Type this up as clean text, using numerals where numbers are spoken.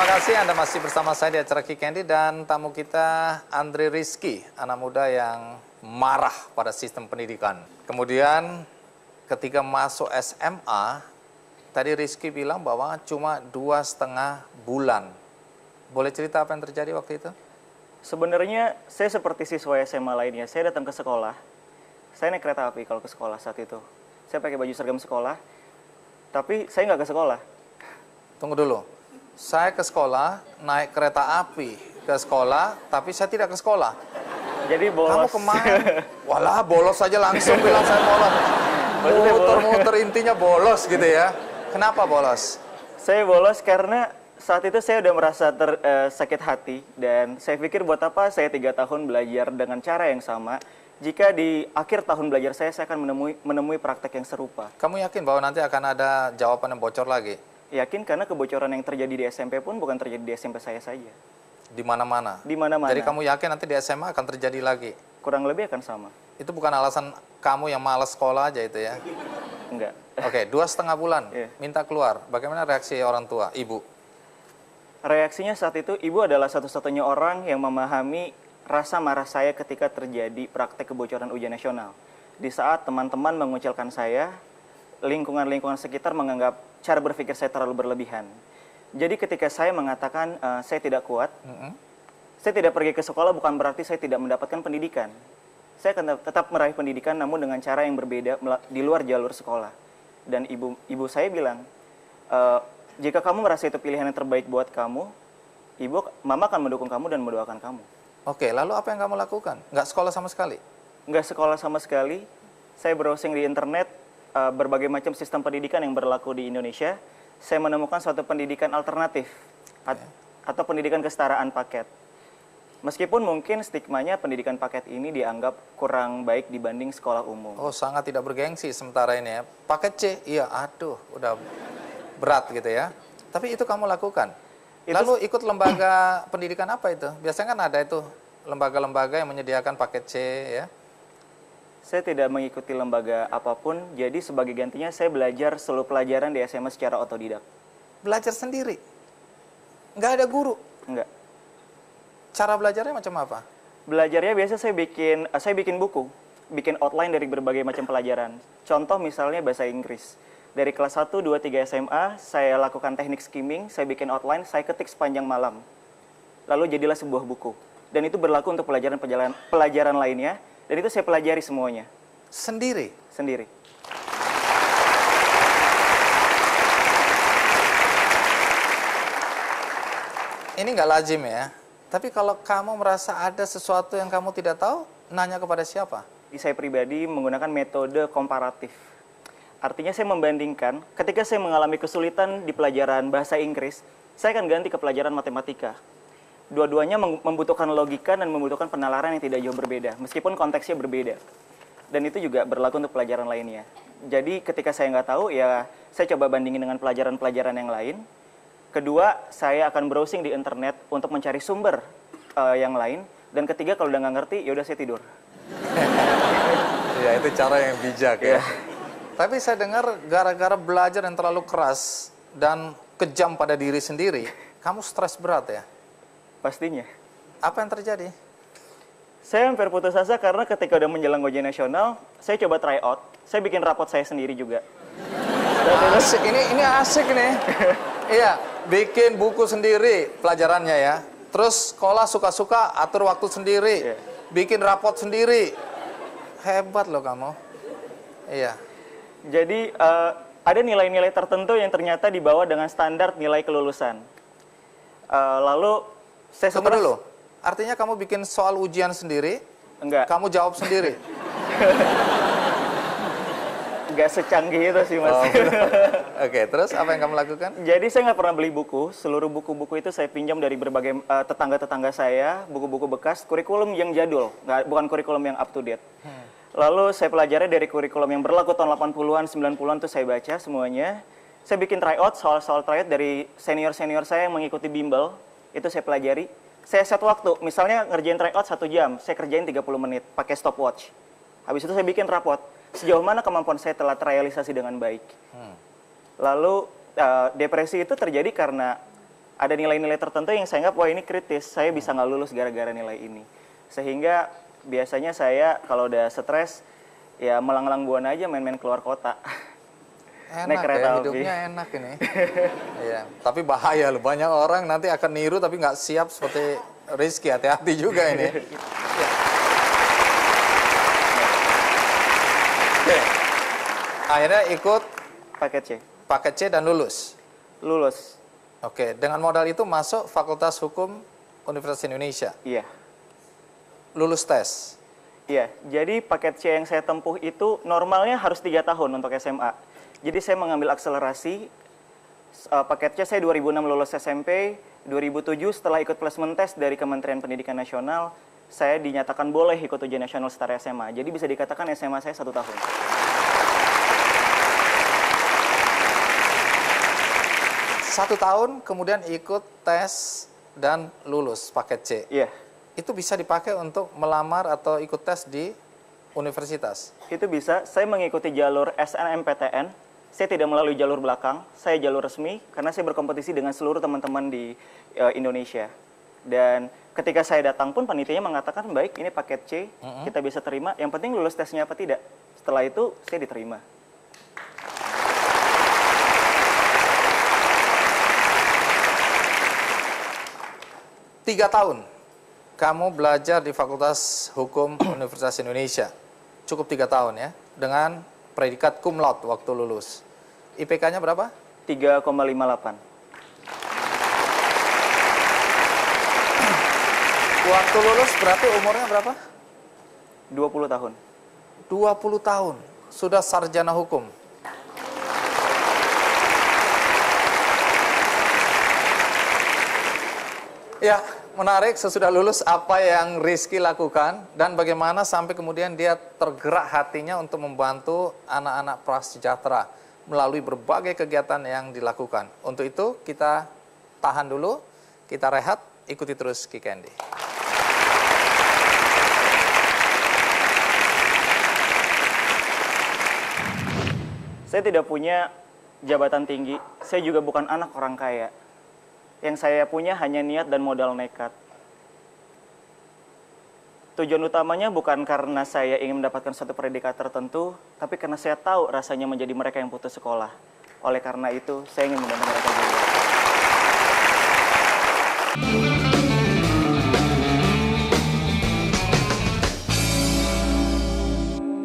kasih Anda masih bersama saya di acara Kick Candy dan tamu kita Andre Rizky, anak muda yang marah pada sistem pendidikan. Kemudian ketika masuk SMA, tadi Rizky bilang bahwa cuma 2,5 bulan. Boleh cerita apa yang terjadi waktu itu? Sebenarnya saya seperti siswa SMA lainnya, saya datang ke sekolah. Saya naik kereta api kalau ke sekolah saat itu. Saya pakai baju seragam sekolah, tapi saya nggak ke sekolah. Tunggu dulu. Saya ke sekolah, naik kereta api ke sekolah, tapi saya tidak ke sekolah. Jadi bolos. Kamu kemana? Walah, bolos saja langsung bilang saya bolos. Muter-muter intinya bolos gitu ya. Kenapa bolos? Saya bolos karena saat itu saya udah merasa sakit hati. Dan saya pikir buat apa saya 3 tahun belajar dengan cara yang sama, jika di akhir tahun belajar saya akan menemui praktek yang serupa. Kamu yakin bahwa nanti akan ada jawaban yang bocor lagi? Yakin karena kebocoran yang terjadi di SMP pun bukan terjadi di SMP saya saja. Di mana-mana? Di mana-mana. Jadi kamu yakin nanti di SMA akan terjadi lagi? Kurang lebih akan sama. Itu bukan alasan kamu yang malas sekolah aja itu ya? Enggak. Oke, 2,5 bulan, Iya. minta keluar. Bagaimana reaksi orang tua, ibu? Reaksinya saat itu, ibu adalah satu-satunya orang yang memahami rasa marah saya ketika terjadi praktek kebocoran ujian nasional. Di saat teman-teman mengucilkan saya, lingkungan-lingkungan sekitar menganggap cara berpikir saya terlalu berlebihan. Jadi ketika saya mengatakan saya tidak kuat, saya tidak pergi ke sekolah bukan berarti saya tidak mendapatkan pendidikan. Saya akan tetap meraih pendidikan namun dengan cara yang berbeda di luar jalur sekolah. Dan ibu saya bilang, jika kamu merasa itu pilihan yang terbaik buat kamu, mama akan mendukung kamu dan mendoakan kamu. Oke, lalu apa yang kamu lakukan? Nggak sekolah sama sekali? Nggak sekolah sama sekali. Saya browsing di internet, berbagai macam sistem pendidikan yang berlaku di Indonesia. Saya menemukan suatu pendidikan alternatif atau pendidikan kesetaraan paket. Meskipun mungkin stigmanya pendidikan paket ini dianggap kurang baik dibanding sekolah umum. Oh, sangat tidak bergengsi sementara ini ya. Paket C, iya aduh, udah berat gitu ya. Tapi itu kamu lakukan. Lalu ikut lembaga pendidikan apa itu? Biasanya kan ada itu lembaga-lembaga yang menyediakan paket C ya. Saya tidak mengikuti lembaga apapun, jadi sebagai gantinya saya belajar seluruh pelajaran di SMA secara otodidak. Belajar sendiri? Nggak ada guru? Enggak. Cara belajarnya macam apa? Belajarnya biasa saya bikin buku, bikin outline dari berbagai macam pelajaran. Contoh misalnya bahasa Inggris. Dari kelas 1, 2, 3 SMA, saya lakukan teknik skimming, saya bikin outline, saya ketik sepanjang malam. Lalu jadilah sebuah buku. Dan itu berlaku untuk pelajaran lainnya. Dan itu saya pelajari semuanya. Sendiri? Sendiri. Ini nggak lazim ya. Tapi kalau kamu merasa ada sesuatu yang kamu tidak tahu, nanya kepada siapa? Saya pribadi menggunakan metode komparatif. Artinya saya membandingkan, ketika saya mengalami kesulitan di pelajaran bahasa Inggris, saya akan ganti ke pelajaran matematika. Dua-duanya membutuhkan logika dan membutuhkan penalaran yang tidak jauh berbeda, meskipun konteksnya berbeda. Dan itu juga berlaku untuk pelajaran lainnya. Jadi ketika saya nggak tahu, ya saya coba bandingin dengan pelajaran-pelajaran yang lain. Kedua, saya akan browsing di internet untuk mencari sumber yang lain. Dan ketiga, kalau udah nggak ngerti, ya udah saya tidur. Ya, itu cara yang bijak ya. Tapi saya dengar gara-gara belajar yang terlalu keras dan kejam pada diri sendiri, kamu stres berat ya? Pastinya. Apa yang terjadi? Saya hampir putus asa karena ketika udah menjelang ujian nasional, saya coba try out. Saya bikin rapot saya sendiri juga. Asik, ini asik nih. Iya, bikin buku sendiri pelajarannya ya. Terus sekolah suka-suka atur waktu sendiri. Bikin rapot sendiri. Hebat loh kamu. Iya. Jadi ada nilai-nilai tertentu yang ternyata dibawa dengan standar nilai kelulusan. Lalu saya Tunggu dulu. Artinya kamu bikin soal ujian sendiri? Enggak. Kamu jawab sendiri? Enggak secanggih itu sih, Mas. Oh, Oke, terus apa yang kamu lakukan? Jadi saya nggak pernah beli buku. Seluruh buku-buku itu saya pinjam dari berbagai tetangga-tetangga saya, buku-buku bekas, kurikulum yang jadul, bukan kurikulum yang up to date. Lalu saya pelajari dari kurikulum yang berlaku tahun 80-an, 90-an itu saya baca semuanya. Saya bikin tryout, soal-soal tryout dari senior-senior saya yang mengikuti bimbel. Itu saya pelajari. Saya set waktu, misalnya ngerjain tryout 1 jam, saya kerjain 30 menit pakai stopwatch. Habis itu saya bikin rapot. Sejauh mana kemampuan saya telah terrealisasi dengan baik. Lalu depresi itu terjadi karena ada nilai-nilai tertentu yang saya anggap, wah ini kritis, saya bisa nggak lulus gara-gara nilai ini. Sehingga biasanya saya kalau udah stres, ya melang-lang buana aja main-main keluar kota. Naik Enak kereta ya, api. hidupnya enak ini. Iya, tapi bahaya loh. Banyak orang nanti akan niru tapi nggak siap seperti Rizky. Hati-hati juga ini. Ya. Oke. Akhirnya ikut Paket C. paket C dan lulus. Lulus. Oke, dengan modal itu masuk Fakultas Hukum Universitas Indonesia. Iya. Lulus tes. Iya, jadi paket C yang saya tempuh itu normalnya harus 3 tahun untuk SMA. Jadi saya mengambil akselerasi, paket C saya 2006 lulus SMP, 2007 setelah ikut placement test dari Kementerian Pendidikan Nasional, saya dinyatakan boleh ikut ujian nasional setara SMA. Jadi bisa dikatakan SMA saya 1 tahun. Satu tahun kemudian ikut tes dan lulus paket C. Iya. Itu bisa dipakai untuk melamar atau ikut tes di universitas. Itu bisa, saya mengikuti jalur SNMPTN, saya tidak melalui jalur belakang, saya jalur resmi karena saya berkompetisi dengan seluruh teman-teman di Indonesia. Dan ketika saya datang pun panitianya mengatakan, baik ini paket C, kita bisa terima, yang penting lulus tesnya apa tidak. Setelah itu saya diterima. Tiga tahun kamu belajar di Fakultas Hukum Universitas Indonesia. Cukup 3 tahun ya, dengan predikat cum laude waktu lulus. IPK-nya berapa? 3,58. Waktu lulus berarti umurnya berapa? 20 tahun. 20 tahun, sudah sarjana hukum. Ya, menarik sesudah lulus apa yang Rizky lakukan dan bagaimana sampai kemudian dia tergerak hatinya untuk membantu anak-anak prasejahtera melalui berbagai kegiatan yang dilakukan. Untuk itu kita tahan dulu, kita rehat, ikuti terus Ki Candy. Saya tidak punya jabatan tinggi, saya juga bukan anak orang kaya. Yang saya punya hanya niat dan modal nekat. Tujuan utamanya bukan karena saya ingin mendapatkan suatu predikat tertentu, tapi karena saya tahu rasanya menjadi mereka yang putus sekolah. Oleh karena itu, saya ingin membantu mereka juga.